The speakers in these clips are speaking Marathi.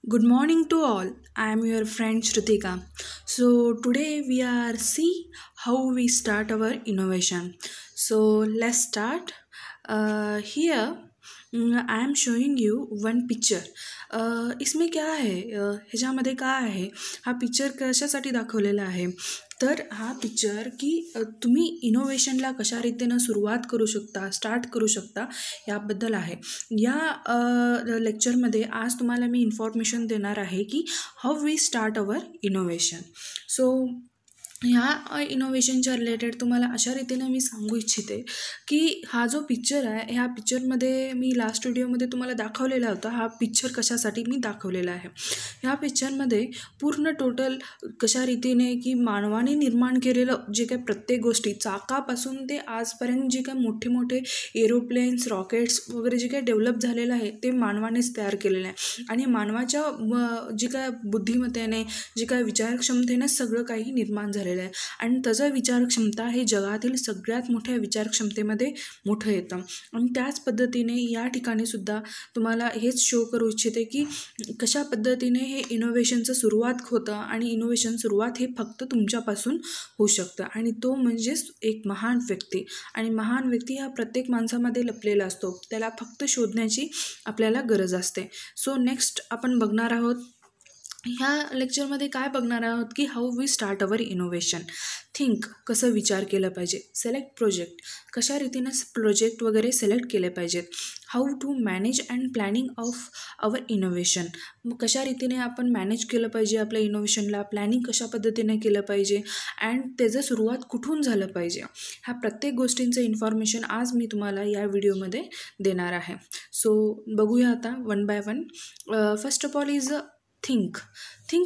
Good morning to all. I am your friend Shrutika. So today we are see how we start our innovation. So let's start. Here I am showing you one picture. इसमें क्या आहे ह्याच्यामध्ये काय आहे हा पिक्चर कशासाठी दाखवलेला आहे तर हा पिक्चर की तुम्ही इनोव्हेशनला कशा रीतीनं सुरुवात करू शकता स्टार्ट करू शकता याबद्दल आहे या लेक्चरमध्ये आज तुम्हाला मी इन्फॉर्मेशन देणार आहे की how we start our innovation so ह्या इनोव्हेशनच्या रिलेटेड तुम्हाला अशा रीतीने मी सांगू इच्छिते की हा जो पिक्चर आहे ह्या पिक्चरमध्ये मी लास्ट व्हिडिओमध्ये तुम्हाला दाखवलेला होता हा पिक्चर कशासाठी मी दाखवलेला आहे ह्या पिक्चरमध्ये पूर्ण टोटल कशा रीतीने की मानवाने निर्माण केलेलं जे काही प्रत्येक गोष्टी चाकापासून ते आजपर्यंत जे काही मोठे मोठे एरोप्लेन्स रॉकेट्स वगैरे जे काही डेव्हलप झालेलं आहे ते मानवानेच तयार केलेलं आहे आणि मानवाच्या जे काय बुद्धिमत्तेने जे काय विचारक्षमतेने सगळं काही निर्माण झालं आहे आणि त्याचं विचारक्षमता हे जगातील सगळ्यात मोठ्या विचारक्षमतेमध्ये मोठं येतं आणि त्याच पद्धतीने या ठिकाणी सुद्धा तुम्हाला हेच शो करू इच्छिते की कशा पद्धतीने हे इनोव्हेशनचं सुरुवात होतं आणि इनोव्हेशन सुरुवात हे फक्त तुमच्यापासून होऊ शकतं आणि तो म्हणजेच एक महान व्यक्ती आणि महान व्यक्ती हा प्रत्येक माणसामध्ये लपलेला असतो त्याला फक्त शोधण्याची आपल्याला गरज असते सो नेक्स्ट आपण बघणार आहोत ह्या लेक्चरमध्ये काय बघणार आहोत की how we start our innovation think कसं विचार केलं पाहिजे सिलेक्ट प्रोजेक्ट कशा रीतीनं प्रोजेक्ट वगैरे सिलेक्ट केले पाहिजेत how to manage and planning of our innovation कशा रीतीने आपण मॅनेज केलं पाहिजे आपल्या इनोव्हेशनला प्लॅनिंग कशा पद्धतीने केलं पाहिजे अँड त्याचं सुरुवात कुठून झालं पाहिजे ह्या प्रत्येक गोष्टींचं इन्फॉर्मेशन आज मी तुम्हाला या व्हिडिओमध्ये देणार आहे सो बघूया आता one by one first of all is think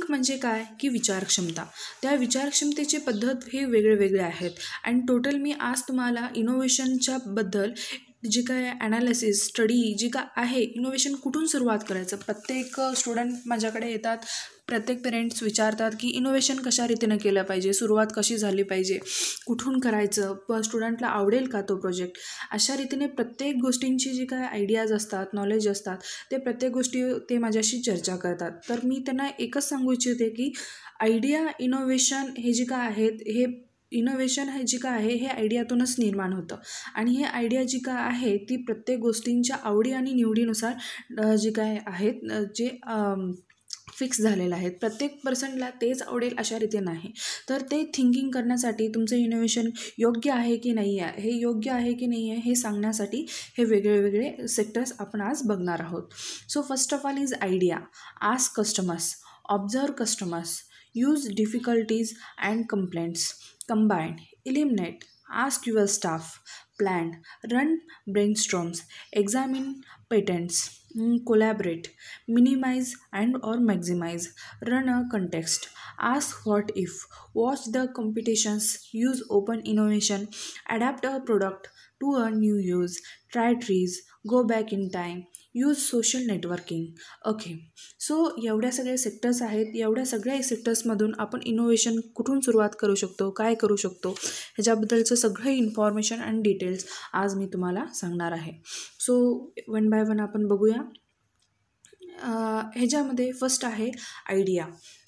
म्हणजे काय की विचारक्षमता त्या विचारक्षमतेची पद्धत हे वेगळे आहेत अँड टोटल मी आज तुम्हाला इनोव्हेशनच्या बद्दल जी काय ॲनालिसिस स्टडी जी काय आहे इनोव्हेशन कुठून सुरुवात करायचं प्रत्येक स्टुडंट माझ्याकडे येतात प्रत्येक पेरेंट्स विचारतात की इनोव्हेशन कशा रीतीनं केलं पाहिजे सुरुवात कशी झाली पाहिजे कुठून करायचं स्टुडंटला आवडेल का तो प्रोजेक्ट अशा रीतीने प्रत्येक गोष्टींची जी काय आयडियाज असतात नॉलेज असतात ते प्रत्येक गोष्टी ते माझ्याशी चर्चा करतात तर मी त्यांना एकच सांगू इच्छिते की आयडिया इनोव्हेशन हे जे काय आहेत हे इनोव्हेशन हे जे काय आहे हे आयडियातूनच निर्माण होतं आणि हे आयडिया जी काय आहे ती प्रत्येक गोष्टींच्या आवडी आणि निवडीनुसार जे काय आहेत जे फिक्स झालेलं आहेत प्रत्येक पर्सनला तेच आवडेल अशा रीती नाही तर ते थिंकिंग करण्यासाठी तुमचं इनोव्हेशन योग्य आहे की नाही आहे हे योग्य आहे की नाही आहे हे सांगण्यासाठी हे वेगळे सेक्टर्स आपण आज बघणार आहोत so first of all is idea ask customers observe customers use difficulties and complaints combine, eliminate, ask your staff, plan, run brainstorms, examine patents, collaborate, minimize and or maximize, run a context, ask what if, watch the competitions, use open innovation, adapt a product to a new use, try trees, go back in time, use social networking okay so एवढ्या सगळ्या सेक्टर्स आहेत एवढ्या सगळ्या सेक्टर्समधून आपण इनोव्हेशन कुठून सुरुवात करू शकतो काय करू शकतो ह्याच्याबद्दलचं सगळं इन्फॉर्मेशन अँड डिटेल्स आज मी तुम्हाला सांगणार आहे सो वन बाय वन आपण बघूया ह्याच्यामध्ये फर्स्ट आहे आयडिया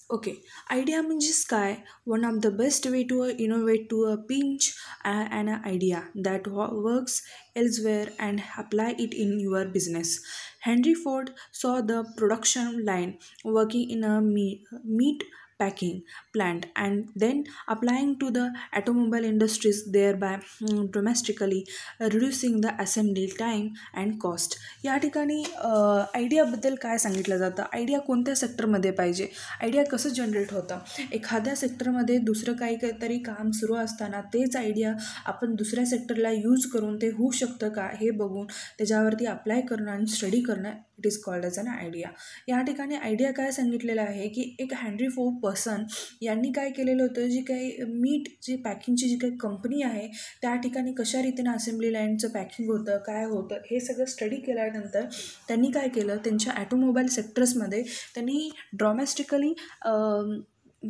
ओके आयडिया म्हणजेच काय one of the best way to innovate to a pinch and a idea that works elsewhere and apply it in your business. Henry Ford saw the production line working in a meat packing plant and then applying to the automobile industries thereby dramatically reducing the assembly time and cost. या ठिकाणी आयडियाबद्दल काय सांगितलं जातं आयडिया कोणत्या सेक्टरमध्ये पाहिजे आयडिया कसं जनरेट होतं एखाद्या सेक्टरमध्ये दुसरं काहीतरी काम सुरू असताना तेच आयडिया आपण दुसऱ्या सेक्टरला यूज करून ते होऊ शकतं का हे बघून त्याच्यावरती अप्लाय करणं आणि स्टडी करणं it is called as an idea या ठिकाणी आयडिया काय सांगितलेलं आहे की एक हॅनरी फोर्ड पर्सन यांनी काय केलेलं होतं जी काही मीट जी पॅकिंगची जी काही कंपनी आहे त्या ठिकाणी कशा रीतीनं असेंब्ली लाईनचं पॅकिंग होतं काय होतं हे सगळं स्टडी केल्यानंतर त्यांनी काय केलं त्यांच्या ॲटोमोबाईल सेक्टर्समध्ये त्यांनी ड्रॉमॅस्टिकली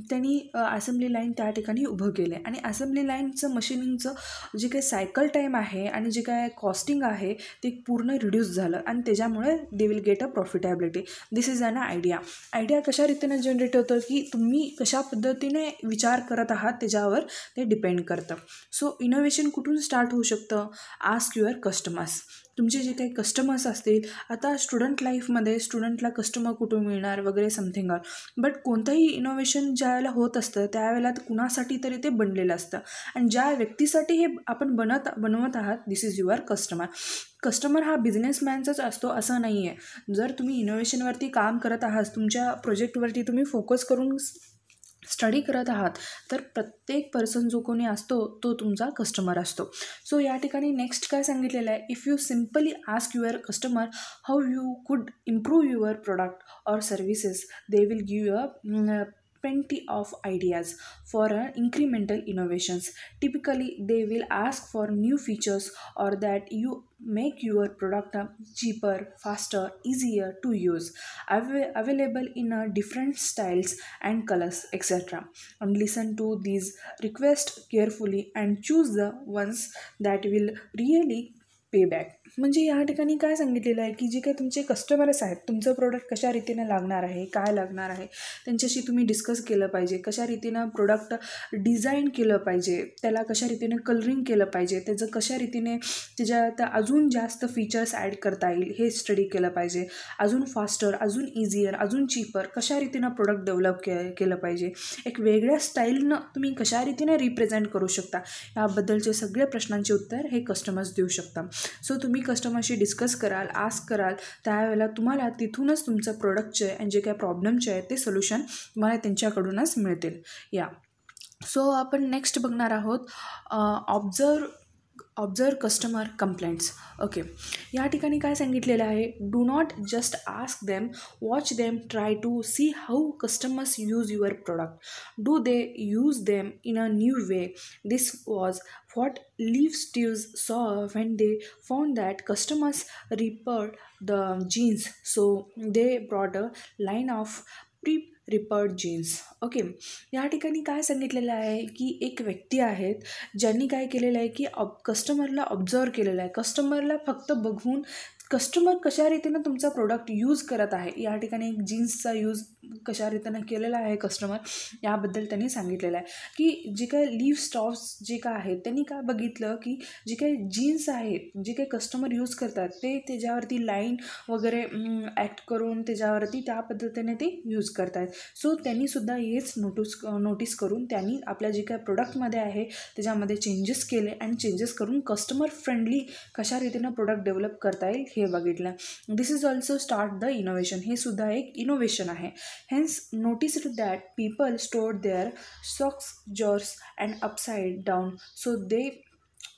त्यांनी असेंब्ली लाईन त्या ठिकाणी उभं केलं आहे आणि असेंब्ली लाईनचं मशिनिंगचं जे काही सायकल टाईम आहे आणि जे काय कॉस्टिंग आहे ते पूर्ण रिड्यूस झालं आणि त्याच्यामुळे they will get a profitability. This is an idea कशा रीतीने जनरेट होतं की तुम्ही कशा पद्धतीने विचार करत आहात त्याच्यावर ते डिपेंड करतं. सो इनोव्हेशन कुठून स्टार्ट होऊ शकतं? Ask your customers. तुमचे जे काही कस्टमर्स असतील, आता स्टुडंट लाईफमध्ये स्टुडंटला कस्टमर कुठून मिळणार वगैरे समथिंग आर, बट कोणतंही इनोव्हेशन ज्या वेळेला होत असतं त्यावेळेला कुणासाठी तरी ते बनलेलं असतं आणि ज्या व्यक्तीसाठी हे आपण बनवत आहात दिस इज युअर कस्टमर हा बिझनेसमॅनचाच असतो असं नाही आहे. जर तुम्ही इनोव्हेशनवरती काम करत आहात, तुमच्या प्रोजेक्टवरती तुम्ही फोकस करून स्टडी करत आहात, तर प्रत्येक पर्सन जो कोणी असतो तो तुमचा कस्टमर असतो. सो या ठिकाणी नेक्स्ट काय सांगितलेलं आहे, if you simply ask your customer how you कुड इम्प्रूव्ह युअर प्रोडक्ट और services, they will give you a plenty of ideas for incremental innovations. Typically, they will ask for new features or that you make your product cheaper, faster, easier to use, available in different styles and colors, etc. And listen to these requests carefully and choose the ones that will really pay back. म्हणजे या ठिकाणी काय सांगितलेलं आहे की जे काही तुमचे कस्टमर्स आहेत, तुमचं प्रोडक्ट कशा रीतीने लागणार आहे, काय लागणार आहे, त्यांच्याशी तुम्ही डिस्कस केलं पाहिजे. कशा रीतीनं प्रोडक्ट डिझाईन केलं पाहिजे, त्याला कशा रीतीने कलरिंग केलं पाहिजे, त्याचं कशा रीतीने त्याच्यात अजून जास्त फीचर्स ॲड करता येईल हे स्टडी केलं पाहिजे. अजून फास्टर, अजून इझियर, अजून चीपर कशा रीतीनं प्रोडक्ट डेव्हलप केलं पाहिजे. एक वेगळ्या स्टाईलनं तुम्ही कशा रीतीने रिप्रेझेंट करू शकता, याबद्दलचे सगळे प्रश्नांचे उत्तर हे कस्टमर्स देऊ शकतात. सो तुम्ही कस्टमरशी डिस्कस कराल, आस्क कराल, त्यावेळेला तुम्हाला तिथूनच तुमचं प्रोडक्टचे आणि जे काही प्रॉब्लेमचे आहेत ते सोल्युशन तुम्हाला त्यांच्याकडूनच मिळतील. या सो आपण नेक्स्ट बघणार आहोत ऑब्झर्व कस्टमर कंप्लेंट्स. ओके, या ठिकाणी काय सांगितलेलं आहे, do not just ask them, watch them, try to see how customers use your product, do they use them in a new way. This was what Leaf Steves saw when they found that customers repaired the jeans, so they brought a line of pre-repaired jeans. Okay, या ठिकाणी काय सांगितलेलं आहे की एक व्यक्ती आहेत ज्यांनी काय केलेलं आहे की कस्टमरला ऑब्झर्व केलेलं आहे. कस्टमरला फक्त बघून कस्टमर कशा रीतीनं तुमचा प्रोडक्ट यूज करत आहे, या ठिकाणी एक जीन्सचा यूज कशा रीतीनं केलेला आहे कस्टमर, याबद्दल त्यांनी सांगितलेलं आहे. की जे काही लीफ स्टॉप्स जे काय आहेत त्यांनी काय बघितलं की जे काही जीन्स आहेत जे काही कस्टमर यूज करतात ते त्याच्यावरती लाईन वगैरे ॲक्ट करून त्याच्यावरती त्या पद्धतीने ते यूज करतात. सो त्यांनीसुद्धा हेच नोटीस करून त्यांनी आपल्या जे काही प्रोडक्टमध्ये आहे त्याच्यामध्ये चेंजेस केले आणि चेंजेस करून कस्टमर फ्रेंडली कशा रीतीनं प्रोडक्ट डेव्हलप करता येईल हे बघितलं. This is also start the innovation. हे सुद्धा एक इनोव्हेशन आहे. Hence, noticed that people stored their socks drawers and upside down, so they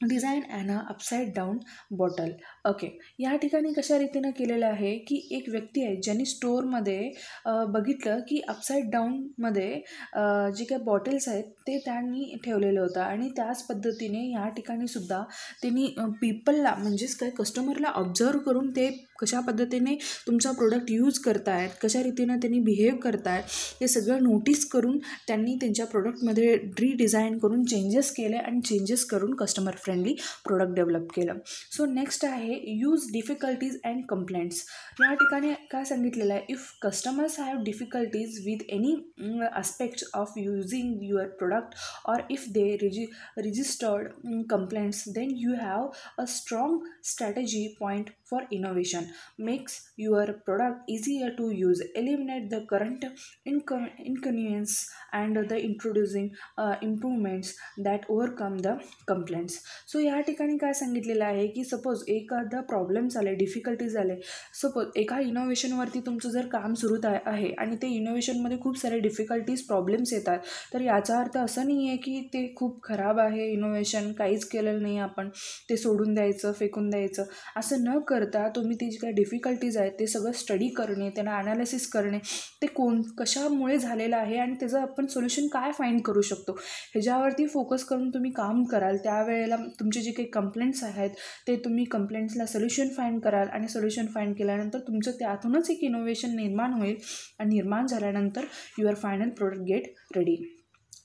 design and upside down bottle. Okay, या ठिकाणी कशा रीतीनं केलेलं आहे की एक व्यक्ती आहे ज्यांनी स्टोअरमध्ये बघितलं की अपसाईड डाऊनमध्ये जे काही बॉटल्स आहेत ते त्यांनी ठेवलेलं होतं आणि त्याच पद्धतीने या ठिकाणीसुद्धा त्यांनी पीपलला म्हणजेच काय कस्टमरला ऑब्झर्व करून ते कशा पद्धतीने तुमचा प्रोडक्ट यूज करतायत, कशा रीतीनं त्यांनी बिहेव करतायत हे सगळं नोटीस करून त्यांनी त्यांच्या प्रोडक्टमध्ये रिडिझाईन करून चेंजेस केले आणि चेंजेस करून कस्टमर फ्रेंडली प्रोडक्ट डेव्हलप केलं. सो नेक्स्ट आहे यूज डिफिकल्टीज अँड कंप्लेंट्स. या ठिकाणी काय सांगितलेलं आहे, if customers have difficulties with any aspects of using your product or if they registered complaints, then you have a strong strategy point for innovation. Makes your product easier to use, eliminate the current inconvenience and the introducing improvements that overcome the complaints. So या ठिकाणी काय सांगितलेलं आहे की सपोज एखादा प्रॉब्लेम झाले, डिफिकल्टी झाले, सपोज एका इनोव्हेशनवरती तुमचं जर काम सुरू आहे आणि ते इनोव्हेशनमध्ये खूप सारे डिफिकल्टीज प्रॉब्लेम्स येतात, तर याचा अर्थ असं नाही आहे की ते खूप खराब आहे इनोव्हेशन, काहीच केलेलं नाही आपण, ते सोडून द्यायचं, फेकून द्यायचं. असं न करता तुम्ही ते जे काही डिफिकल्टीज आहेत ते सगळं स्टडी करणे, त्यांना ॲनालिसिस करणे, ते कशामुळे झालेलं आहे आणि त्याचं आपण सोल्युशन काय फाईंड करू शकतो ह्याच्यावरती फोकस करून तुम्ही काम कराल. त्यावेळेला तुमचे जे काही कंप्लेंट्स आहेत ते तुम्ही प्रॉब्लेम्सला सोल्युशन फाईंड कराल आणि सोल्युशन फाईंड केल्यानंतर तुमचं त्यातूनच एक इनोव्हेशन निर्माण होईल आणि निर्माण झाल्यानंतर your final product get ready.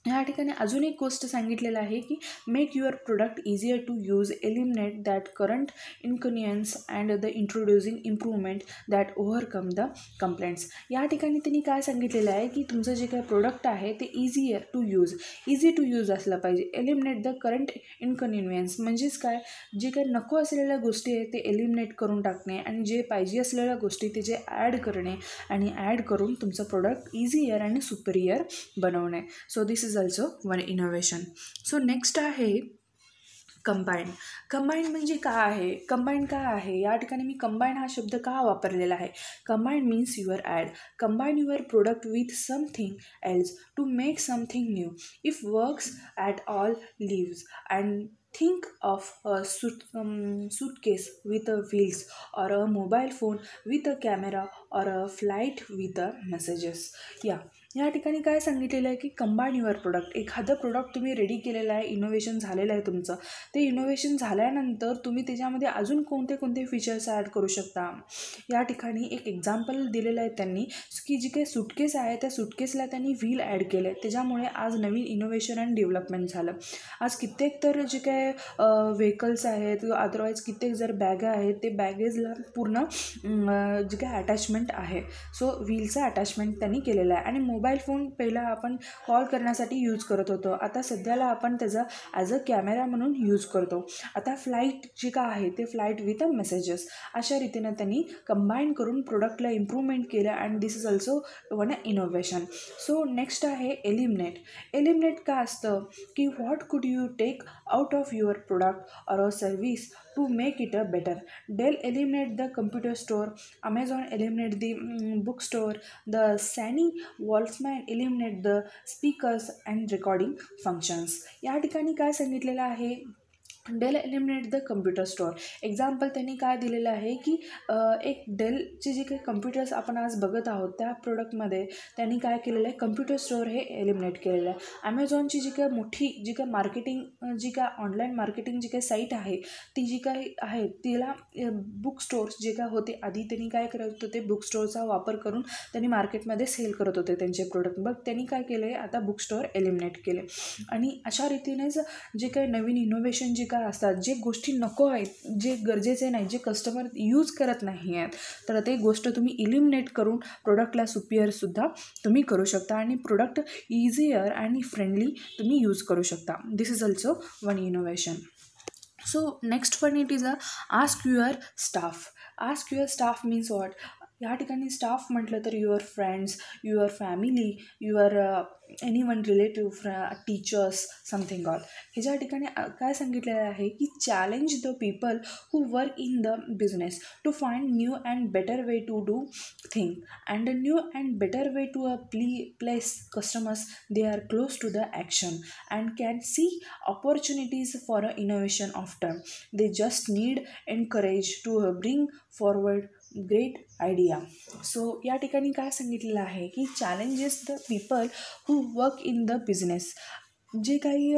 ह्या ठिकाणी अजून एक गोष्ट सांगितलेलं आहे की make your product easier to use, eliminate that current inconvenience and the introducing improvement that overcome the complaints. या ठिकाणी त्यांनी काय सांगितलेलं आहे की तुमचं जे काही प्रोडक्ट आहे ते इझी टू यूज असलं पाहिजे. एलिमिनेट द करंट इनकन्व्हिनियन्स म्हणजेच काय, जे काही नको असलेल्या गोष्टी आहेत ते एलिमिनेट करून टाकणे आणि जे पाहिजे असलेल्या गोष्टी ते जे ॲड करणे आणि ॲड करून तुमचं प्रोडक्ट इझियर आणि सुपेरियर बनवणे. So this is also one innovation. So next आहे कंबाईन म्हणजे काय आहे, या ठिकाणी मी कंबाईन हा शब्द का वापरलेला आहे. Combine means your combine your product with something else to make something new. If works at all lives and think of a suitcase with a wheels or a mobile phone with a camera or a flight with a messages. या ठिकाणी काय सांगितलेलं आहे की कंबाईन युअर प्रोडक्ट. एखादं प्रोडक्ट तुम्ही रेडी केलेलं आहे, इनोव्हेशन झालेलं आहे तुमचं, ते इनोव्हेशन झाल्यानंतर तुम्ही त्याच्यामध्ये अजून कोणते फीचर्स ॲड करू शकता. या ठिकाणी एक एक्झाम्पल दिलेलं आहे त्यांनी की जी काही सुटकेस आहे त्या सुटकेसला त्यांनी व्हील ॲड केलं आहे, त्याच्यामुळे आज नवीन इनोव्हेशन अँड डेव्हलपमेंट झालं. आज कित्येक तर जे काय व्हेकल्स आहेत किंवा अदरवाईज कित्येक जर बॅगा आहेत ते बॅगेजला पूर्ण जे काय अटॅचमेंट आहे, सो व्हीलचं अटॅचमेंट त्यांनी केलेलं आहे. आणि मोबाईल फोन पहिला आपण कॉल करण्यासाठी यूज करत होतो, आता सध्याला आपण त्याचा ॲज अ कॅमेरा म्हणून यूज करतो. आता फ्लाईट जे काय आहे ते फ्लाईट विथ अ मेसेजेस, अशा रीतीनं त्यांनी कंबाईन करून प्रोडक्टला इम्प्रूव्हमेंट केलं and this is also one innovation. So next आहे एलिमिनेट का असतं की what could you take out of your product or a service to make it a better. Dell eliminate the computer store, Amazon eliminate the bookstore, the Sony Walkman eliminate the speakers and recording functions. या ठिकाणी काय सांगितलेलं आहे, Dell eliminate the computer store. Example त्यांनी काय दिलेलं आहे की एक डेलचे जे काही कम्प्युटर्स आपण आज बघत आहोत त्या प्रोडक्टमध्ये त्यांनी काय केलेलं आहे, कम्प्युटर स्टोअर हे एलिमिनेट केलेलं आहे. ॲमेझॉनची जी काय मोठी जी काय मार्केटिंग जी काय ऑनलाईन मार्केटिंग जी काही साईट आहे ती जी काही आहे तिला बुक स्टोअर्स जे काय होते आधी त्यांनी काय करत होते, बुक स्टोअरचा वापर करून त्यांनी मार्केटमध्ये सेल करत होते त्यांचे प्रोडक्ट. बघ त्यांनी काय केलं आहे, आता बुक स्टोअर एलिमिनेट केले. आणि अशा रीतीनेच जे काही नवीन इनोव्हेशन जे काय असतात, जे गोष्टी नको आहेत, जे गरजेचे नाही, जे कस्टमर यूज करत नाही आहेत, तर ते गोष्ट तुम्ही इलिमिनेट करून प्रोडक्टला सुपिरियरसुद्धा तुम्ही करू शकता आणि प्रोडक्ट इझियर आणि फ्रेंडली तुम्ही यूज करू शकता. This is also one innovation. So next one it is ask your staff means what. या ठिकाणी स्टाफ म्हटलं तर your friends, your family, your anyone relative, teachers, something all. ह्याच्या ठिकाणी काय सांगितलेलं आहे की challenge the people who work in the business to find new and better way to do thing and a new and better way to place customers they are close to the action and can see opportunities for a innovation often. They just need encourage to bring forward great idea. So या ठिकाणी काय सांगितलेलं आहे की challenges the people who work in the business. जे काही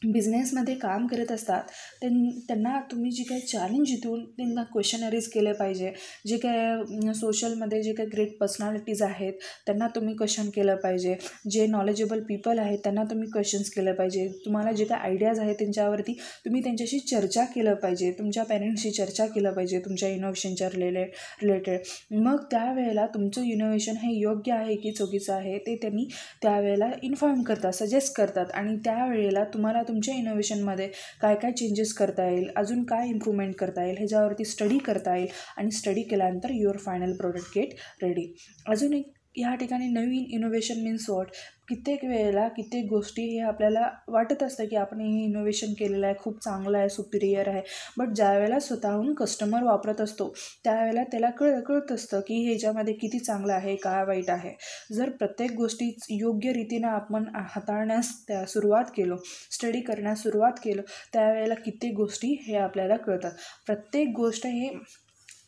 बिझनेसमध्ये काम करत असतात त्यांना तुम्ही जे काही चॅलेंज देऊन त्यांना क्वेश्चनरीज केले पाहिजे. जे काय सोशलमध्ये जे काही ग्रेट पर्सनॅलिटीज आहेत त्यांना तुम्ही क्वेश्चन केलं पाहिजे. जे नॉलेजेबल पीपल आहेत त्यांना तुम्ही क्वेश्चन्स केलं पाहिजे. तुम्हाला जे काही आयडियाज आहेत त्यांच्यावरती तुम्ही त्यांच्याशी चर्चा केलं पाहिजे. तुमच्या पेरेंट्सशी चर्चा केलं पाहिजे तुमच्या इनोव्हेशनच्या रिलेटेड. मग त्यावेळेला तुमचं इनोव्हेशन हे योग्य आहे की चुकीचं आहे ते त्यांनी त्यावेळेला इन्फॉर्म करतात, सजेस्ट करतात आणि त्यावेळेला तुम्हाला तुमच्या इनोव्हेशनमध्ये काय काय चेंजेस करता येईल, अजून काय इम्प्रूव्हमेंट करता येईल ह्याच्यावरती स्टडी करता येईल आणि स्टडी केल्यानंतर your final product get ready. अजून एक ह्या ठिकाणी नवीन इनोव्हेशन मीन्स वॉट. कित्येक वेळेला कित्येक गोष्टी हे आपल्याला वाटत असतं की आपण हे इनोव्हेशन केलेलं आहे, खूप चांगलं आहे, सुपिरियर आहे, बट ज्यावेळेला स्वतःहून कस्टमर वापरत असतो त्यावेळेला त्याला कळत असतं की ह्याच्यामध्ये किती चांगलं आहे, काय वाईट आहे. जर प्रत्येक गोष्टी योग्य रीतीनं आपण हाताळण्यास सुरुवात केलो, स्टडी करण्यास सुरुवात केलो त्यावेळेला कित्येक गोष्टी हे आपल्याला कळतात. प्रत्येक गोष्ट हे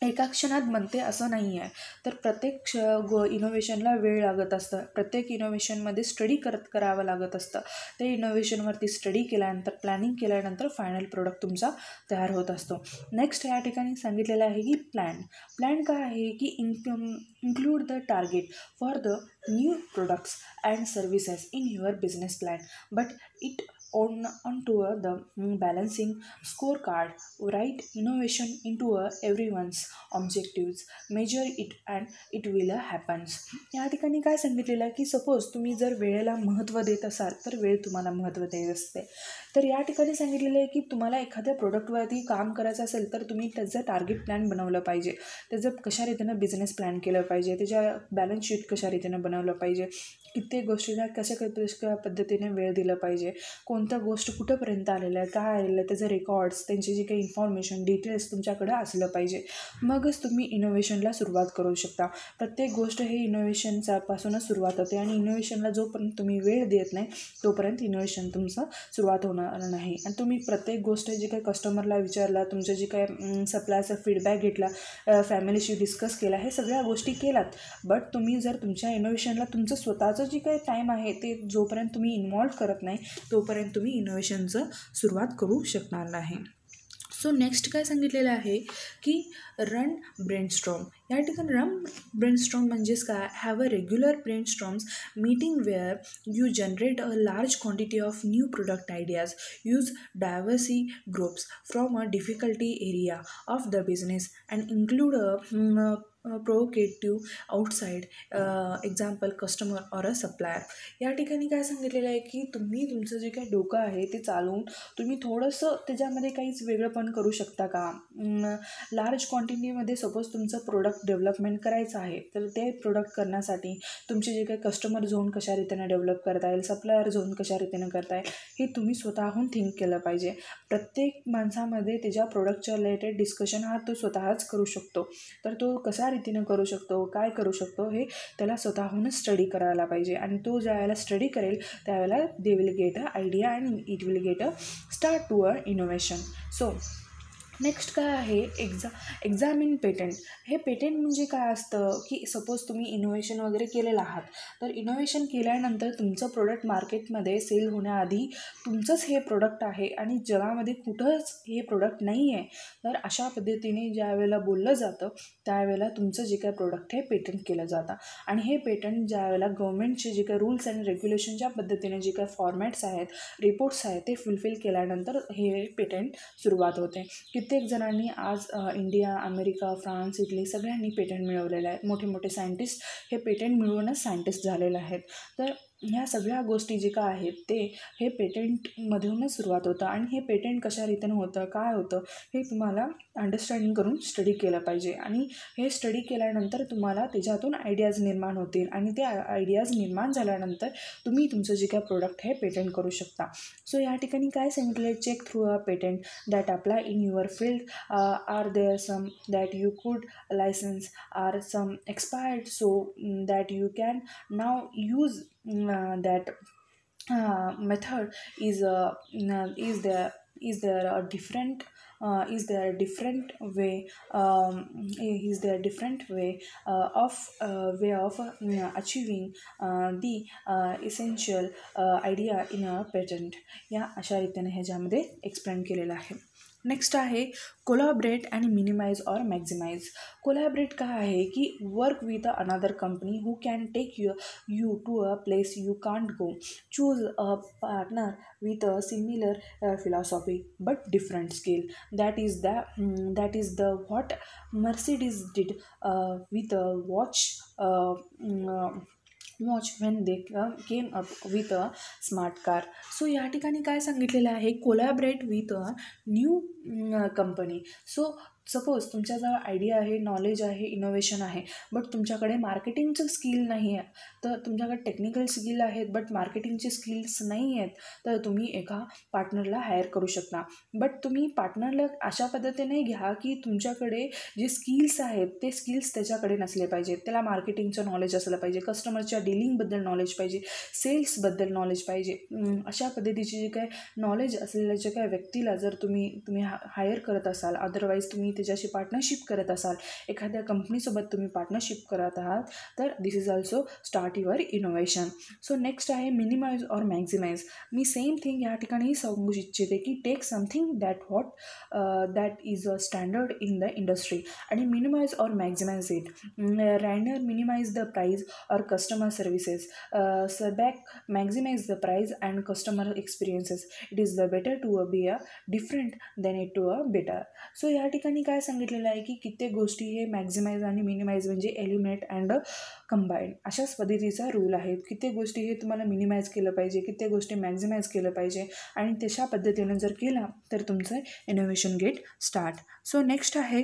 एका क्षणात बनते असं नाही आहे. तर प्रत्येक इनोव्हेशनला वेळ लागत असतं. प्रत्येक इनोव्हेशनमध्ये स्टडी करावं लागत असतं. ते इनोव्हेशनवरती स्टडी केल्यानंतर, प्लॅनिंग केल्यानंतर फायनल प्रोडक्ट तुमचा तयार होत असतो. नेक्स्ट या ठिकाणी सांगितलेलं आहे की प्लॅन काय आहे की include the target for the new products and services in your business plan, but it on to the balancing scorecard. Write innovation into everyone's objectives, measure it and it will happens. या ठिकाणी काय सांगितलेलं आहे की सपोज तुम्ही जर वेळेला महत्त्व देत असाल तर वेळ तुम्हाला महत्त्व देत असते. तर या ठिकाणी सांगितलेलं आहे की तुम्हाला एखाद्या प्रोडक्टवरती काम करायचं असेल तर तुम्ही त्याचं टार्गेट प्लॅन बनवलं पाहिजे, त्याचं कशा रीतीनं बिझनेस प्लॅन केलं पाहिजे, त्याच्या बॅलन्स शीट कशा रीतीनं बनवलं पाहिजे, कित्येक गोष्टीला कशा पद्धतीने वेळ दिलं पाहिजे, कोणत्या गोष्ट कुठंपर्यंत आलेलं आहे, काय आलेलं आहे, त्याचं रेकॉर्ड्स, त्यांची जी काही इन्फॉर्मेशन डिटेल्स तुमच्याकडे असलं पाहिजे. मगच तुम्ही इनोव्हेशनला सुरुवात करू शकता. प्रत्येक गोष्ट हे इनोव्हेशनपासूनच सुरुवात होते आणि इनोव्हेशनला जोपर्यंत तुम्ही वेळ देत नाही तोपर्यंत इनोव्हेशन तुमचं सुरुवात होणार नाही. आणि तुम्ही प्रत्येक गोष्ट जी काही कस्टमरला विचारला, तुमचं जे काही सप्लायचा फीडबॅक घेतला, फॅमिलीशी डिस्कस केला, हे सगळ्या गोष्टी केलात, बट तुम्ही जर तुमच्या इनोव्हेशनला तुमचं स्वतःचं जे काही टाईम आहे ते जोपर्यंत तुम्ही इन्व्हॉल्व करत नाही तोपर्यंत तुम्ही इनोव्हेशनचं सुरुवात करू शकणार नाही. सो नेक्स्ट काय सांगितलेलं आहे की रन ब्रेनस्टॉर्म. या ठिकाणी रन ब्रेनस्टॉर्म म्हणजेच काय, have a regular brainstorms meeting where you generate a large quantity of new product ideas, use diverse groups from a difficulty area of the business and include provocative outside, example customer or a supplier. या ठिकाणी काय सांगितलेलं आहे की तुम्ही तुमचं जे काही डोकं आहे ते चालवून तुम्ही थोडंसं त्याच्यामध्ये काहीच वेगळं पण करू शकता का. लार्ज क्वांटिटीमध्ये सपोज तुमचं प्रोडक्ट डेव्हलपमेंट करायचं आहे तर ते प्रोडक्ट करण्यासाठी तुमचे जे काही कस्टमर झोन कशा रीतीनं डेव्हलप करता येईल, सप्लायर झोन कशा रीतीनं करता येईल, हे तुम्ही स्वतःहून थिंक केलं पाहिजे. प्रत्येक माणसामध्ये त्याच्या प्रोडक्टच्या रिलेटेड डिस्कशन हा तो स्वतःच करू शकतो. तर तो कशा रीतीनं करू शकतो, काय करू शकतो, हे त्याला स्वतःहूनच स्टडी करायला पाहिजे. आणि तो ज्या वेळेला स्टडी करेल त्यावेळेला they will get a idea and it will get a start to a innovation. So next काय आहे, एक्झामिन पेटंट. हे पेटंट म्हणजे काय असतं की सपोज तुम्ही इनोव्हेशन वगैरे केलेलं आहात, तर इनोव्हेशन केल्यानंतर तुमचं प्रोडक्ट मार्केटमध्ये सेल होण्याआधी तुमचंच हे प्रोडक्ट आहे आणि जगामध्ये कुठंच हे प्रोडक्ट नाही आहे. तर अशा पद्धतीने ज्या वेळेला बोललं जातं त्यावेळेला तुमचं जे काही प्रोडक्ट आहे पेटंट केलं जातं. आणि हे पेटंट ज्या वेळेला गव्हर्नमेंटचे जे काही रूल्स अँड रेग्युलेशनच्या पद्धतीने जे काही फॉर्मॅट्स आहेत, रिपोर्ट्स आहेत, ते फुलफिल केल्यानंतर हे पेटंट सुरुवात होते. कित्येक जणांनी आज इंडिया, अमेरिका, फ्रान्स, इटली सगळ्यांनी पेटंट मिळवलेले आहेत. मोठे मोठे सायंटिस्ट हे पेटंट मिळवूनच सायंटिस्ट झालेले आहेत. तर ह्या सगळ्या गोष्टी जे काय आहेत ते हे पेटंटमधूनच सुरुवात होतं. आणि हे पेटंट कशा रीतीनं होतं, काय होतं, हे तुम्हाला अंडरस्टँडिंग करून स्टडी केलं पाहिजे. आणि हे स्टडी केल्यानंतर तुम्हाला त्याच्यातून आयडियाज निर्माण होतील आणि ते आयडियाज निर्माण झाल्यानंतर तुम्ही तुमचं जे काय प्रोडक्ट हे पेटंट करू शकता. सो या ठिकाणी काय सांगितलं आहे, check through a patent that apply in your field, are there some that you could license, are some expired, so that you can now use that method. Is there a different is there a different way is there a different way of achieving the essential idea in a patent. या अशा रीतीने ह्याच्यामध्ये एक्सप्लेन केलेलं आहे. नेक्स्ट आहे collaborate and minimise or maximise. Collaborate काय आहे की work with another company who can take you to a place you can't go. Choose a partner with a similar philosophy but different skill. That is the what Mercedes did with a watch when they came up with a smart car. So या ठिकाणी काय सांगितलेलं आहे, collaborate with a new company. So suppose तुमच्याजवळ आयडिया आहे, नॉलेज आहे, इनोव्हेशन आहे, बट तुमच्याकडे मार्केटिंगचं स्किल नाही आहे. तर तुमच्याकडे टेक्निकल स्किल आहेत बट मार्केटिंगचे स्किल्स नाही आहेत, तर तुम्ही एका पार्टनरला हायर करू शकता. बट तुम्ही पार्टनरला अशा पद्धतीने घ्या की तुमच्याकडे जे स्किल्स आहेत ते स्किल्स त्याच्याकडे नसले पाहिजेत. त्याला मार्केटिंगचं नॉलेज असलं पाहिजे, कस्टमरच्या डीलिंगबद्दल नॉलेज पाहिजे, सेल्सबद्दल नॉलेज पाहिजे. अशा पद्धतीचे जे काय नॉलेज असलेल्या जे काय व्यक्तीला जर तुम्ही हायर करत असाल, अदरवाईज तुम्ही तुम्ही त्याच्याशी पार्टनरशिप करत असाल, एखाद्या कंपनीसोबत तुम्ही पार्टनरशिप करत आहात, तर this is also start your innovation. So next आहे मिनिमाइज ऑर मॅक्झिमाइज. मी सेम थिंग या ठिकाणी सांगू इच्छिते की take something that is a standard in the industry आणि minimize or maximize it. Rather minimize the price or customer services. Setback maximize the price and customer experiences. It is the better to be a different than it to a better. So या ठिकाणी काय सांगितलेलं आहे की कित्येक गोष्टी हे मॅक्झिमाइज आणि मिनिमाइज म्हणजे एलिमिनेट अँड कंबाईन अशाच पद्धतीचा रूल आहे. कित्येक गोष्टी हे तुम्हाला मिनिमाइज केलं पाहिजे, कित्येक गोष्टी मॅक्झिमाइज केलं पाहिजे आणि तशा पद्धतीनं जर केला तर तुमचं innovation get start. So next आहे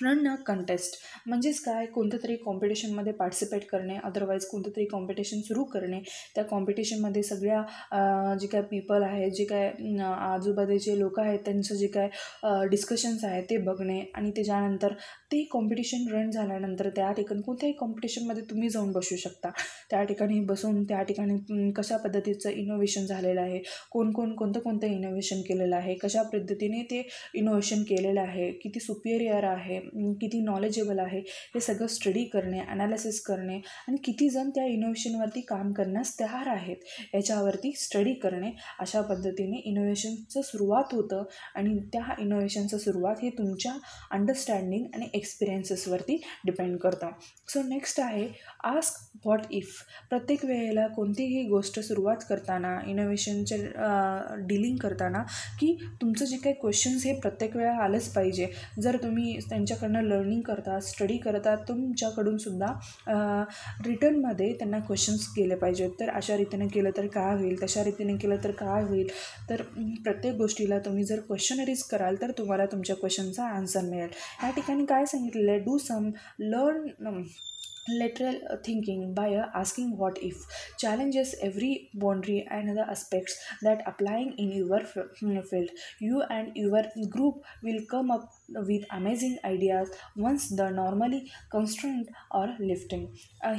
रन अ कंटेस्ट. म्हणजेच काय, कोणत्या तरी कॉम्पिटिशनमध्ये पार्टिसिपेट करणे, अदरवाईज कोणतं तरी कॉम्पिटिशन सुरू करणे. त्या कॉम्पिटिशनमध्ये सगळ्या जे काय पीपल आहेत, जे काय आजूबाजूचे लोक आहेत, त्यांचं जे काय डिस्कशन्स आहेत ते बघणे आणि त्याच्यानंतर ते कॉम्पिटिशन रन झाल्यानंतर त्या ठिकाणी कोणत्याही कॉम्पिटिशनमध्ये तुम्ही जाऊन बसू शकता. त्या ठिकाणी बसून त्या ठिकाणी कशा पद्धतीचं इनोव्हेशन झालेलं आहे, कोणतं इनोव्हेशन केलेलं आहे, कशा पद्धतीने ते इनोव्हेशन केलेलं आहे, किती सुपिरियर आहे, किती नॉलेजेबल आहे, हे सगळं स्टडी करणे, ॲनालिसिस करणे आणि किती जण त्या इनोव्हेशनवरती काम करण्यास तयार आहेत याच्यावरती स्टडी करणे. अशा पद्धतीने इनोव्हेशनचं सुरुवात होतं आणि त्या इनोव्हेशनचं सुरुवात हे तुमच्या अंडरस्टँडिंग आणि एक्सपिरियन्सेसवरती डिपेंड करतं. सो नेक्स्ट आहे आस्क व्हॉट इफ. प्रत्येक वेळेला कोणतीही गोष्ट सुरुवात करताना, इनोव्हेशनच्या डीलिंग करताना की तुमचं जे काही क्वेश्चन्स हे प्रत्येक वेळा आलंच पाहिजे. जर तुम्ही त्यांच्याकडनं लर्निंग करता, स्टडी करता, तुमच्याकडून सुद्धा रिटर्नमध्ये त्यांना क्वेश्चन्स केले पाहिजेत. तर अशा रीतीने केलं तर काय होईल, तशा रीतीने केलं तर काय होईल. तर प्रत्येक गोष्टीला तुम्ही जर क्वेश्चनरीज कराल तर तुम्हाला तुमच्या क्वेश्चनचा आन्सर मिळेल. या ठिकाणी काय सांगितलेलं आहे, do some learn lateral thinking by asking what if. Challenges every boundary and the aspects that applying in your field. You and your group will come up with amazing ideas once the normally constraint or lifting.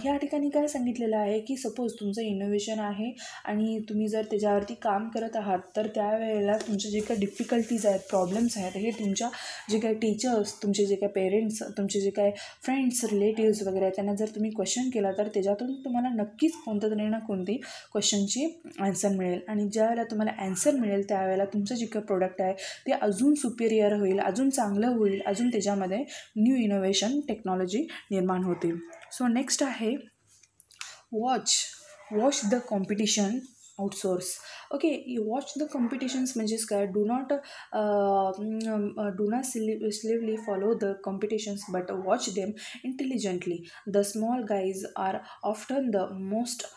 ह्या ठिकाणी काय सांगितलेलं आहे की सपोज तुमचं इनोव्हेशन आहे आणि तुम्ही जर त्याच्यावरती काम करत आहात तर त्यावेळेला तुमचे जे काही डिफिकल्टीज आहेत, प्रॉब्लेम्स आहेत, हे तुमच्या जे काही टीचर्स, तुमचे जे काही पेरेंट्स, तुमचे जे काही फ्रेंड्स, रिलेटिव्स वगैरे त्यांना जर तुम्ही क्वेश्चन केला तर त्याच्यातून तुम्हाला नक्कीच कोणत्या तरी ना कोणती क्वेश्चनची आन्सर मिळेल आणि ज्यावेळेला तुम्हाला ॲन्सर मिळेल त्यावेळेला तुमचं जे काही प्रोडक्ट आहे ते अजून सुपिरियर होईल, अजून चांगलं होईल, अजून त्याच्यामध्ये न्यू इनोव्हेशन टेक्नॉलॉजी निर्माण होतील. सो नेक्स्ट आहे watch the competition outsource. Okay, watch the competitions म्हणजेच काय, do not slavishly follow the competitions but watch them intelligently. The small guys are often the most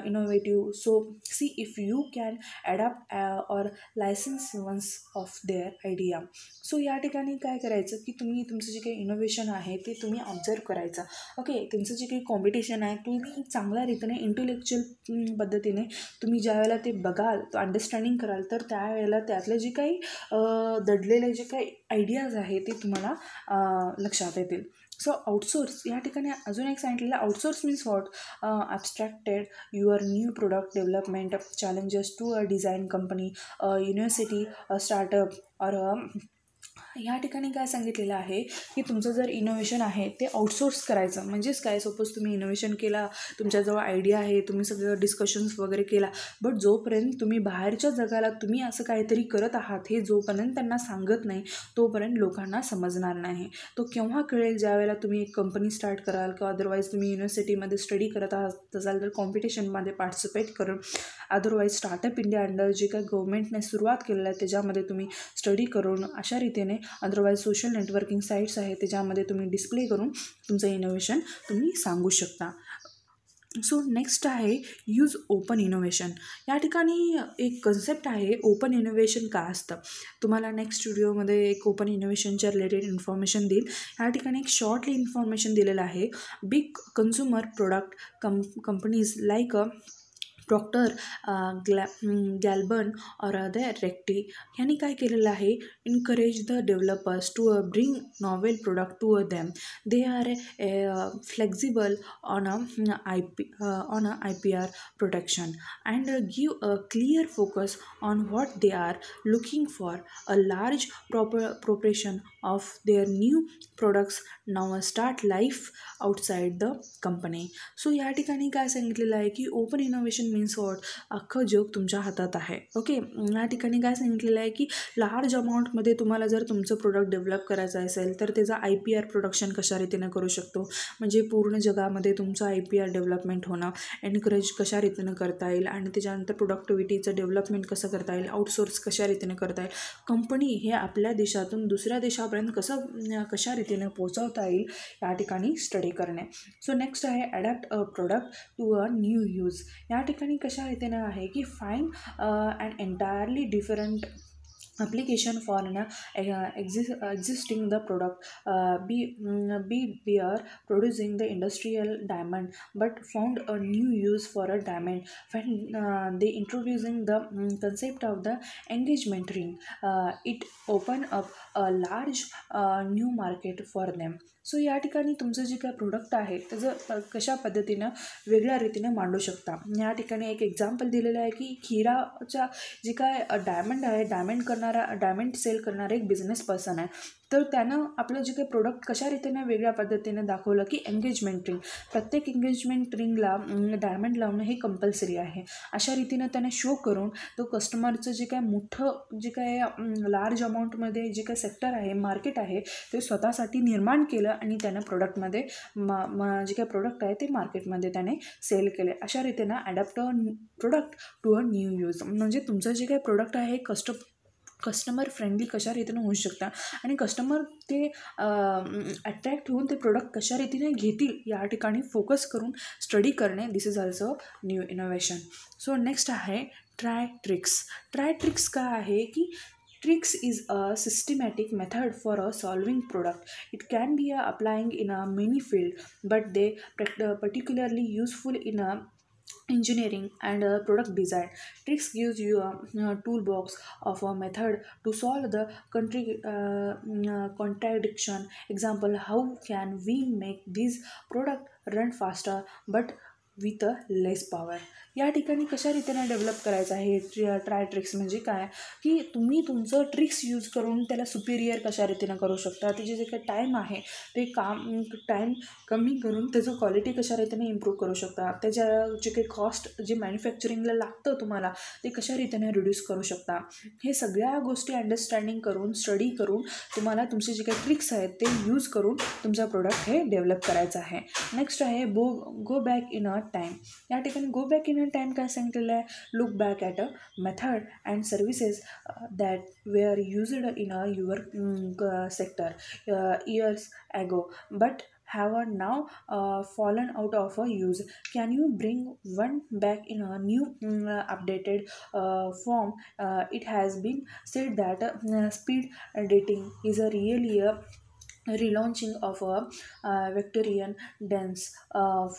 innovative, so see if you can adapt or license ones of their idea. So या ठिकाणी काय करायचं की तुम्ही तुमचं जे काही इनोव्हेशन आहे ते तुम्ही ऑब्झर्व करायचं. ओके, तुमचं जे काही कॉम्पिटिशन आहे तुम्ही चांगल्या रीतीने इंटेलेक्च्युअल पद्धतीने तुम्ही ज्यावेळेला ते बघाल, अंडरस्टँडिंग कराल तर त्यावेळेला त्यातले जे काही दडलेले जे काही आयडियाज आहे ते तुम्हाला लक्षात येतील. सो आउटसोर्स या ठिकाणी अजून एक सांगितलेलं, outsource means what, abstracted your new product development challenges to a design company, university, startup और या ठिकाणी काय सांगितलेलं आहे की तुमचं जर इनोव्हेशन आहे ते आउटसोर्स करायचं. म्हणजेच काय, सपोज तुम्ही इनोव्हेशन केला, तुमच्याजवळ आयडिया आहे, तुम्ही सगळं डिस्कशन्स वगैरे केला, बट जोपर्यंत तुम्ही बाहेरच्या जगाला तुम्ही असं काहीतरी करत आहात हे जोपर्यंत त्यांना सांगत नाही तोपर्यंत लोकांना समजणार नाही. तो केव्हा कळेल, ज्यावेळेला तुम्ही एक कंपनी स्टार्ट कराल किंवा अदरवाईज तुम्ही युनिव्हर्सिटीमध्ये स्टडी करत आहात असाल तर कॉम्पिटिशनमध्ये पार्टिसिपेट करून, अदरवाईज स्टार्टअप इंडिया अंडर जे काही गव्हर्नमेंटने सुरुवात केलेलं आहे त्याच्यामध्ये तुम्ही स्टडी करून अशा रीतीने, अदरवाईज सोशल नेटवर्किंग साईट्स आहेत त्याच्यामध्ये तुम्ही डिस्प्ले करून तुमचं इनोव्हेशन तुम्ही सांगू शकता. सो नेक्स्ट आहे यूज ओपन इनोव्हेशन. या ठिकाणी एक कन्सेप्ट आहे ओपन इनोव्हेशन का असतं. तुम्हाला नेक्स्ट व्हिडिओमध्ये एक ओपन इनोव्हेशनच्या रिलेटेड इन्फॉर्मेशन देईल. या ठिकाणी एक शॉर्टली इन्फॉर्मेशन दिलेलं आहे. Big consumer product companies like doctor Gamble और द रेक्टी यांनी काय केलेलं आहे, encourage the developers to bring novel product to them. They are flexible on I P R protection and give a clear focus on what they are looking for. A large proportion of their new products now start life outside the company. So या ठिकाणी काय सांगितलेलं आहे की ओपन इनोव्हेशन मीन्स वॉट, अख्खं जग तुमच्या हातात आहे. ओके, या ठिकाणी काय सांगितलेलं आहे की लार्ज अमाऊंटमध्ये तुम्हाला जर तुमचं प्रोडक्ट डेव्हलप करायचं असेल तर त्याचा आय पी आर प्रोडक्शन कशा रीतीनं करू शकतो, म्हणजे पूर्ण जगामध्ये तुमचं आय पी आर डेव्हलपमेंट होणं एनकरेज कशा रीतीनं करता येईल आणि त्याच्यानंतर प्रोडक्टिव्हिटीचं डेव्हलपमेंट कसं करता येईल, आउटसोर्स कशा रीतीनं करता येईल, कंपनी हे आपल्या देशातून दुसऱ्या देशापर्यंत कशा रीतीने पोहोचवता येईल या ठिकाणी स्टडी करणे. सो नेक्स्ट आहे adapt a product to a new use. या ठिकाणी कशा रीतीने आहे की find and entirely different application for an existing the product, be are producing the industrial diamond but found a new use for a diamond when they introducing the concept of the engagement ring. It open up a large new market for them. So या ठिकाणी तुमचं जे काय प्रोडक्ट आहे त्याचं कशा पद्धतीनं वेगळ्या रीतीनं मांडू शकता. या ठिकाणी एक एक्झाम्पल दिलेलं आहे की हिराच्या जे काय डायमंड आहे, डायमंड सेल करणारा एक बिझनेस पर्सन आहे, तर त्यानं आपलं जे काही प्रोडक्ट कशा रीतीनं वेगळ्या पद्धतीनं दाखवलं की एंगेजमेंट रिंग, प्रत्येक एंगेजमेंट रिंगला डायमंड लावणं हे कंपल्सरी आहे. अशा रीतीनं त्याने शो करून तो कस्टमरचं जे काय मोठं जे काय लार्ज अमाऊंटमध्ये जे काय सेक्टर आहे, मार्केट आहे, ते स्वतःसाठी निर्माण केलं आणि त्यानं प्रोडक्टमध्ये जे काही प्रोडक्ट आहे ते मार्केटमध्ये त्याने सेल केले. अशा रीतीनं adapt a product to a new use, म्हणजे तुमचं जे काही प्रोडक्ट आहे कस्टमर फ्रेंडली कशा रीतीनं होऊ शकता आणि कस्टमर ते अट्रॅक्ट होऊन ते प्रोडक्ट कशा रीतीने घेतील या ठिकाणी फोकस करून स्टडी करणे. This is also new innovation. So next आहे ट्राय ट्रिक्स. ट्राय ट्रिक्स काय आहे की tricks is a systematic method for a solving product. It can be applying in a many field, but they particularly useful in a engineering and product design. Tricks gives you a toolbox of a method to solve the contradiction. Example, how can we make this product run faster but with less power. या ठिकाणी कशा रीतीने डेव्हलप करायचं आहे ट्राय ट्रिक्स म्हणजे काय की तुम्ही तुमचं ट्रिक्स यूज करून त्याला सुपिरियर कशा रीतीनं करू शकता, त्याचे जे काही टाईम आहे ते टाईम कमी करून त्याचं क्वालिटी कशा रीतीने इम्प्रूव्ह करू शकता, त्याच्या जे काही कॉस्ट जे मॅन्युफॅक्चरिंगला लागतं तुम्हाला ते कशा रीतीने रिड्यूस करू शकता. हे सगळ्या गोष्टी अंडरस्टँडिंग करून स्टडी करून तुम्हाला तुमचे जे काही ट्रिक्स आहेत ते यूज करून तुमचा प्रोडक्ट हे डेव्हलप करायचं आहे. नेक्स्ट आहे go back in a time. या ठिकाणी go back in a time काय सांगितलेलं आहे, look back at a method and services that were used in a your sector years ago but have now fallen out of use. Can you bring one back in a new updated form? It has been said that speed dating is a really a relaunching of a Victorian dance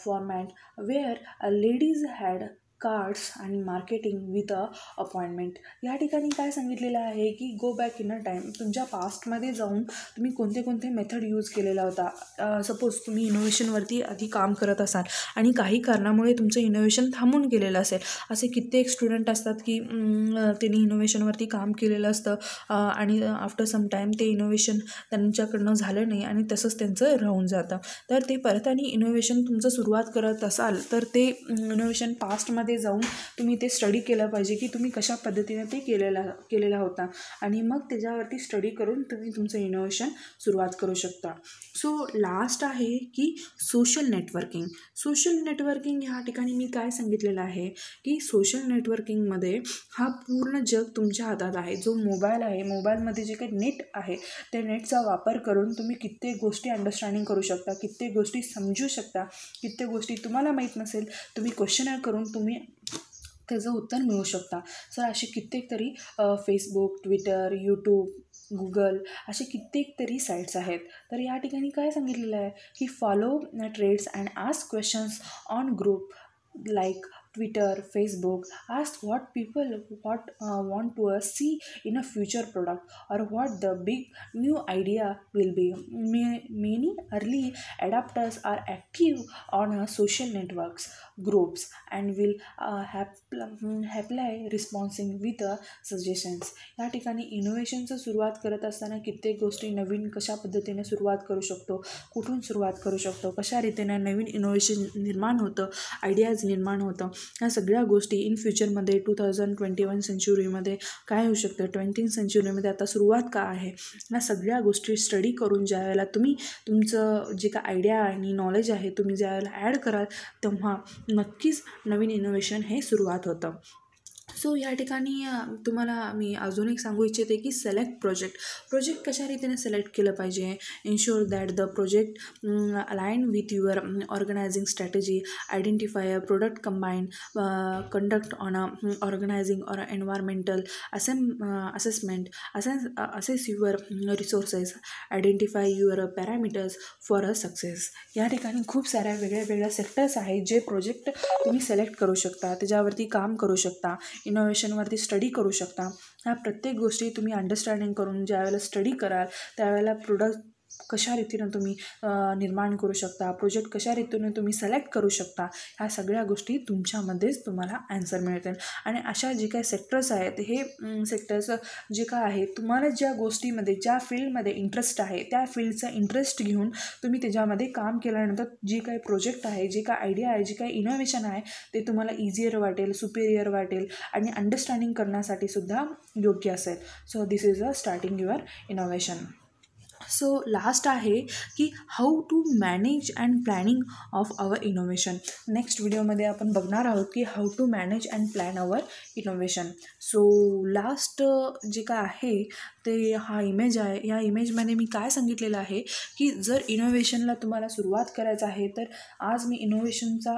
format where ladies had cards आणि मार्केटिंग विथ अ अपॉइंटमेंट. या ठिकाणी काय सांगितलेलं आहे की गो बॅक इन अ टाईम, तुमच्या पास्टमध्ये जाऊन तुम्ही कोणते मेथड यूज केलेला होता. सपोज तुम्ही इनोव्हेशनवरती आधी काम करत असाल आणि काही कारणामुळे तुमचं इनोव्हेशन थांबून गेलेलं असेल. असे कित्येक स्टुडंट असतात की त्यांनी इनोव्हेशनवरती काम केलेलं असतं आणि आफ्टर सम टाईम ते इनोव्हेशन त्यांच्याकडनं झालं नाही आणि तसंच त्यांचं राहून जातं. तर ते परत आणि इनोव्हेशन तुमचं सुरुवात करत असाल तर ते इनोव्हेशन पास्टमध्ये जाऊन तुम्ही ते स्टडी केलं पाहिजे की तुम्ही कशा पद्धतीने ते केलेला होता आणि मग त्याच्यावरती स्टडी करून तुम्ही तुमचं इनोव्हेशन सुरुवात करू शकता. सो लास्ट आहे की सोशल नेटवर्किंग. सोशल नेटवर्किंग ह्या ठिकाणी मी काय सांगितलेलं आहे की सोशल नेटवर्किंगमध्ये हा पूर्ण जग तुमच्या हातात आहे. जो मोबाईल आहे, मोबाईलमध्ये जे काही नेट आहे त्या नेटचा वापर करून तुम्ही कित्येक गोष्टी अंडरस्टँडिंग करू शकता, कित्येक गोष्टी समजू शकता, कित्येक गोष्टी तुम्हाला माहीत नसेल तुम्ही क्वेश्चनर करून तुम्ही त्याचं उत्तर मिळू शकता. सर असे कित्येक तरी फेसबुक, ट्विटर, यूट्यूब, गुगल असे कित्येक तरी साईट्स आहेत. तर या ठिकाणी काय सांगितलेलं आहे की follow trades and ask questions on group like Twitter, Facebook. Ask what people want to see in a future product, or what the big new idea will be. Many early adapters are active on social networks groups and will apply responding with suggestions. या ठिकाणी इनोव्हेशनचं सुरुवात करत असताना कित्येक गोष्टी नवीन कशा पद्धतीने सुरुवात करू शकतो, कुठून सुरुवात करू शकतो, कशा रीतीने नवीन इनोव्हेशन निर्माण होतं, आयडियाज निर्माण होतं, ह्या सगळ्या गोष्टी इन फ्युचरमध्ये 2021 सेंचुरीमध्ये काय होऊ शकतं, 20th सेंचुरीमध्ये आता सुरुवात का आहे, ह्या सगळ्या गोष्टी स्टडी करून ज्या वेळेला तुम्ही तुमचं जे काय आयडिया आणि नॉलेज आहे तुम्ही ज्या वेळेला ॲड कराल तेव्हा नक्कीच नवीन इनोव्हेशन हे सुरुवात होतं. सो या ठिकाणी तुम्हाला मी अजून एक सांगू इच्छिते की सिलेक्ट प्रोजेक्ट कशा रीतीने सिलेक्ट केलं पाहिजे. Ensure that the project align with your organising strategy, identify a product combine, conduct on a organising or environmental assessment, assess your resources, identify your parameters for a success. या ठिकाणी खूप साऱ्या वेगळ्या सेक्टर्स आहेत जे प्रोजेक्ट तुम्ही सिलेक्ट करू शकता, त्याच्यावरती काम करू शकता, इनोव्हेशनवरती स्टडी करू शकता. ह्या प्रत्येक गोष्टी तुम्ही अंडरस्टँडिंग करून ज्यावेळेला स्टडी कराल त्यावेळेला प्रोडक्ट कशा रीतीनं तुम्ही निर्माण करू शकता, प्रोजेक्ट कशा रीतीने तुम्ही सिलेक्ट करू शकता, ह्या सगळ्या गोष्टी तुमच्यामध्येच तुम्हाला ॲन्सर मिळतील. आणि अशा जे काही सेक्टर्स आहेत हे सेक्टर्स जे काय आहे तुम्हाला ज्या गोष्टीमध्ये ज्या फील्डमध्ये इंटरेस्ट आहे त्या फील्डचा इंटरेस्ट घेऊन तुम्ही त्याच्यामध्ये काम केल्यानंतर जे काही प्रोजेक्ट आहे, जे काय आयडिया आहे, जे काही इनोव्हेशन आहे ते तुम्हाला इझियर वाटेल, सुपेरियर वाटेल आणि अंडरस्टँडिंग करण्यासाठी सुद्धा योग्य असेल. So this is a starting your innovation. So last आहे की how to manage and planning of our innovation. Next व्हिडिओमध्ये आपण बघणार आहोत की how to manage and plan our innovation. So last जे काय आहे ते हा इमेज आहे. या इमेजमध्ये मी काय सांगितलेलं आहे की जर इनोव्हेशनला तुम्हाला सुरुवात करायचं आहे तर आज मी इनोव्हेशनचा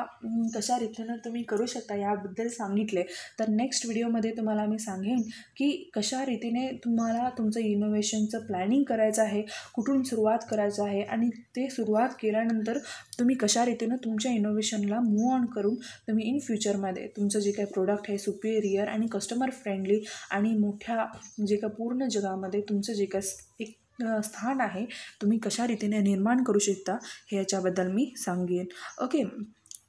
कशा रीतीनं तुम्ही करू शकता याबद्दल सांगितले. तर नेक्स्ट व्हिडिओमध्ये तुम्हाला मी सांगेन की कशा रीतीने तुम्हाला तुमचं इनोव्हेशनचं प्लॅनिंग करायचं आहे, कुठून सुरुवात करायचं आहे आणि ते सुरुवात केल्यानंतर तुम्ही कशा रीतीनं तुमच्या इनोव्हेशनला मूव ऑन करून तुम्ही इन फ्युचरमध्ये तुमचं जे काही प्रोडक्ट आहे सुपेरियर आणि कस्टमर फ्रेंडली आणि मोठ्या जे काय पूर्ण जगामध्ये तुमचं जे काय एक स्थान आहे तुम्ही कशा रीतीने निर्माण करू शकता हे याच्याबद्दल मी सांगेन. ओके.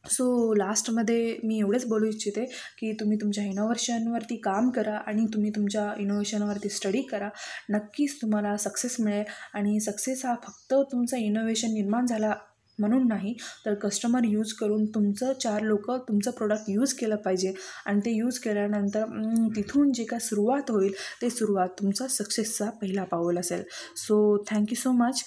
सो लास्टमध्ये मी एवढेच बोलू इच्छिते की तुम्ही तुमच्या इनोव्हेशनवरती काम करा आणि तुम्ही तुमच्या इनोव्हेशनवरती स्टडी करा. नक्कीच तुम्हाला सक्सेस मिळेल. आणि सक्सेस हा फक्त तुमचं इनोव्हेशन निर्माण झाला म्हणून नाही तर कस्टमर यूज करून तुमचं 4 लोक तुमचं प्रोडक्ट यूज केलं पाहिजे आणि ते यूज केल्यानंतर तिथून जे काय सुरुवात होईल ते सुरुवात तुमचा सक्सेसचा पहिला पाऊल असेल. So thank you so much.